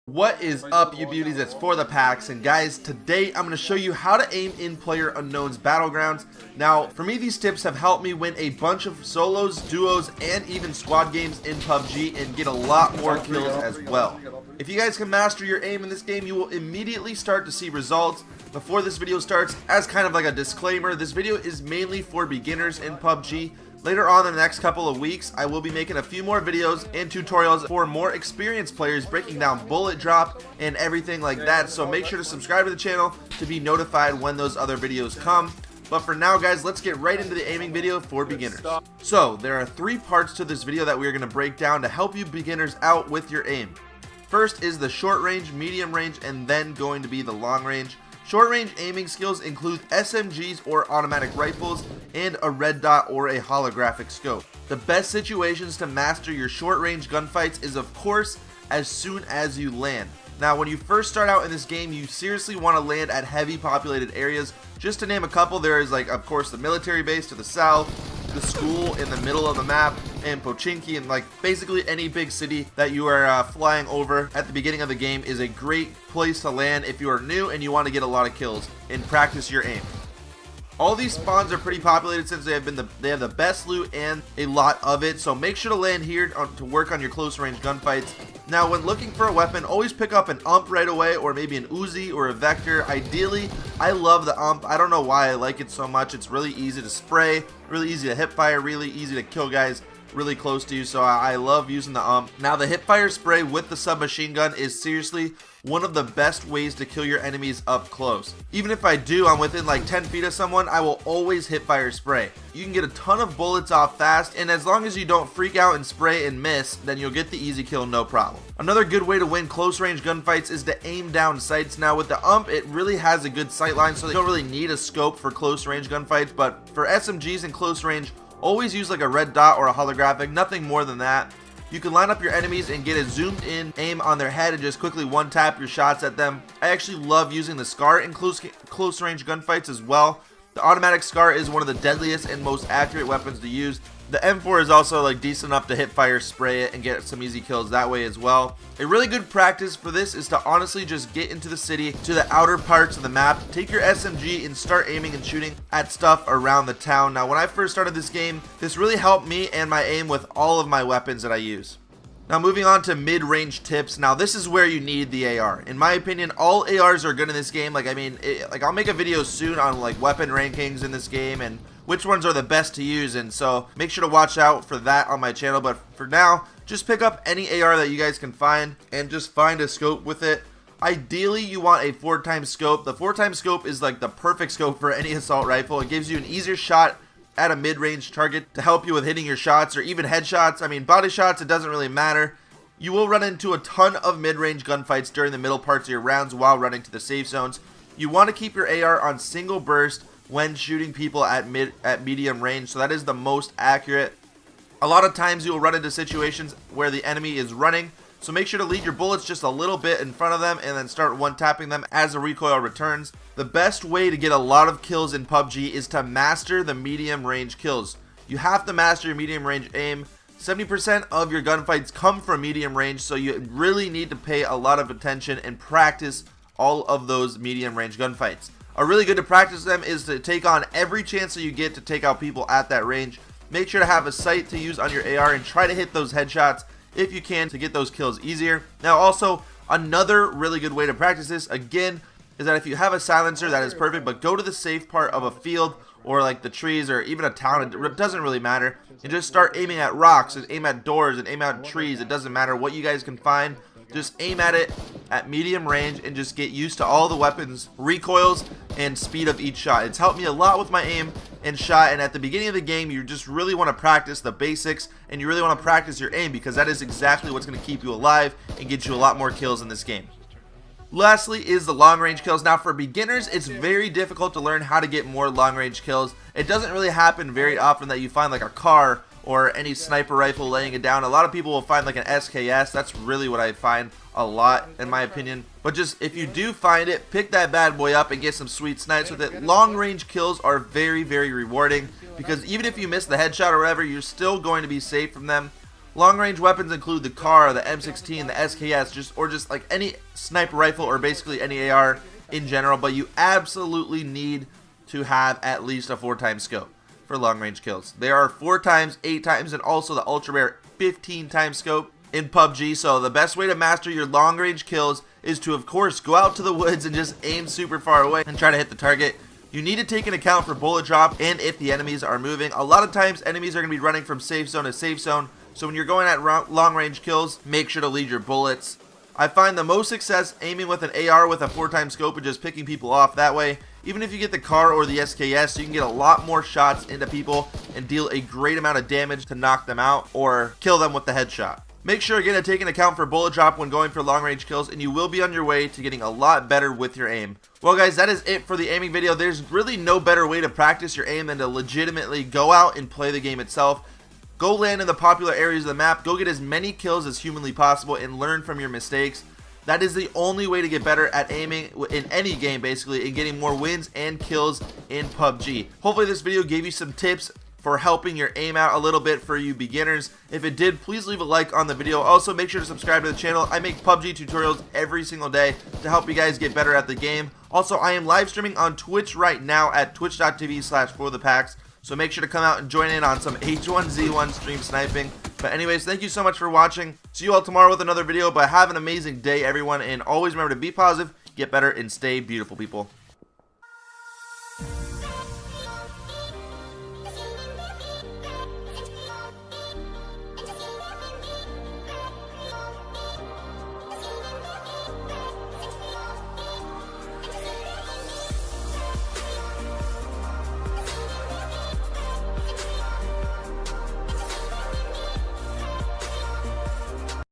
What is up, you beauties? It's For the Packs, and guys, today I'm going to show you how to aim in Player Unknown's Battlegrounds. Now, for me, these tips have helped me win a bunch of solos, duos, and even squad games in PUBG and get a lot more kills as well. If you guys can master your aim in this game, you will immediately start to see results. Before this video starts, as kind of like a disclaimer, this video is mainly for beginners in PUBG. Later on in the next couple of weeks, I will be making a few more videos and tutorials for more experienced players, breaking down bullet drop and everything like that. So make sure to subscribe to the channel to be notified when those other videos come. But for now, guys, let's get right into the aiming video for beginners. So there are 3 parts to this video that we are going to break down to help you beginners out with your aim. First is the short range, medium range, and then going to be the long range. Short range aiming skills include SMGs or automatic rifles and a red dot or a holographic scope. The best situations to master your short range gunfights is, of course, as soon as you land. Now, when you first start out in this game, you seriously want to land at heavy populated areas. Just to name a couple, there is, like, of course, the military base to the south, the school in the middle of the map, and Pochinki, and like basically any big city that you are flying over at the beginning of the game is a great place to land if you are new and you want to get a lot of kills and practice your aim. All these spawns are pretty populated since they have the best loot and a lot of it, so make sure to land here to work on your close range gunfights. Now, when looking for a weapon, always pick up an ump right away, or maybe an Uzi or a Vector. Ideally, I love the ump. I don't know why I like it so much. It's really easy to spray, really easy to hip fire, really easy to kill guys really close to you, so I love using the ump. Now, the hip fire spray with the submachine gun is seriously one of the best ways to kill your enemies up close. Even if I'm within like 10 feet of someone, I will always hip fire spray. You can get a ton of bullets off fast, and as long as you don't freak out and spray and miss, then you'll get the easy kill no problem. Another good way to win close range gunfights is to aim down sights. Now, with the ump, it really has a good sight line, so you don't really need a scope for close range gunfights, but for SMGs in close range, always use like a red dot or a holographic, nothing more than that. You can line up your enemies and get a zoomed in aim on their head and just quickly one tap your shots at them. I actually love using the SCAR in close range gunfights as well. The automatic SCAR is one of the deadliest and most accurate weapons to use. The M4 is also like decent enough to hip fire spray it and get some easy kills that way as well. A really good practice for this is to honestly just get into the city, to the outer parts of the map, take your SMG and start aiming and shooting at stuff around the town. Now, when I first started this game, this really helped me and my aim with all of my weapons that I use. Now, moving on to mid-range tips. Now, this is where you need the AR. In my opinion, all ARs are good in this game. I'll make a video soon on like weapon rankings in this game and which ones are the best to use, and so make sure to watch out for that on my channel. But for now, just pick up any AR that you guys can find and just find a scope with it. Ideally, you want a 4x scope. The 4x scope is like the perfect scope for any assault rifle. It gives you an easier shot at a mid-range target to help you with hitting your shots or even headshots. I mean, body shots, it doesn't really matter. You will run into a ton of mid-range gunfights during the middle parts of your rounds while running to the safe zones. You want to keep your AR on single burst when shooting people at medium range, so that is the most accurate. A lot of times you will run into situations where the enemy is running, so make sure to lead your bullets just a little bit in front of them and then start one-tapping them as the recoil returns. The best way to get a lot of kills in PUBG is to master the medium range kills. You have to master your medium range aim. 70% of your gunfights come from medium range, so you really need to pay a lot of attention and practice all of those medium range gunfights. A really good to practice them is to take on every chance that you get to take out people at that range. Make sure to have a sight to use on your AR and try to hit those headshots if you can to get those kills easier. Now, also, another really good way to practice this, again, is that if you have a silencer, that is perfect, but go to the safe part of a field or like the trees or even a town, it doesn't really matter, and just start aiming at rocks and aim at doors and aim at trees. It doesn't matter what you guys can find. Just aim at it at medium range and just get used to all the weapons, recoils, and speed of each shot. It's helped me a lot with my aim and shot, and at the beginning of the game, you just really want to practice the basics and you really want to practice your aim, because that is exactly what's going to keep you alive and get you a lot more kills in this game. Lastly is the long range kills. Now, for beginners, it's very difficult to learn how to get more long range kills. It doesn't really happen very often that you find like a car or any sniper rifle laying it down. A lot of people will find like an SKS. That's really what I find a lot, in my opinion. But just if you do find it, pick that bad boy up and get some sweet snipes with it. Long range kills are very, very rewarding, because even if you miss the headshot or whatever, you're still going to be safe from them. Long range weapons include the CAR, the M16, the SKS, or just like any sniper rifle or basically any AR in general, but you absolutely need to have at least a 4x scope for long range kills. There are 4x, 8x, and also the ultra rare 15x scope in PUBG, so the best way to master your long range kills is to, of course, go out to the woods and just aim super far away and try to hit the target. You need to take into account for bullet drop and if the enemies are moving. A lot of times enemies are going to be running from safe zone to safe zone, so when you're going at long range kills, make sure to lead your bullets. I find the most success aiming with an AR with a 4x scope and just picking people off that way. Even if you get the CAR or the SKS, you can get a lot more shots into people and deal a great amount of damage to knock them out or kill them with the headshot. Make sure again to take into account for bullet drop when going for long range kills, and you will be on your way to getting a lot better with your aim. Well guys, that is it for the aiming video. There's really no better way to practice your aim than to legitimately go out and play the game itself. Go land in the popular areas of the map, go get as many kills as humanly possible, and learn from your mistakes. That is the only way to get better at aiming in any game basically, and getting more wins and kills in PUBG. Hopefully this video gave you some tips for helping your aim out a little bit for you beginners. If it did, please leave a like on the video. Also, make sure to subscribe to the channel. I make PUBG tutorials every single day to help you guys get better at the game. Also, I am live streaming on Twitch right now at twitch.tv/forthepacks. So make sure to come out and join in on some H1Z1 stream sniping. But anyways, thank you so much for watching. See you all tomorrow with another video. But have an amazing day, everyone. And always remember to be positive, get better, and stay beautiful, people.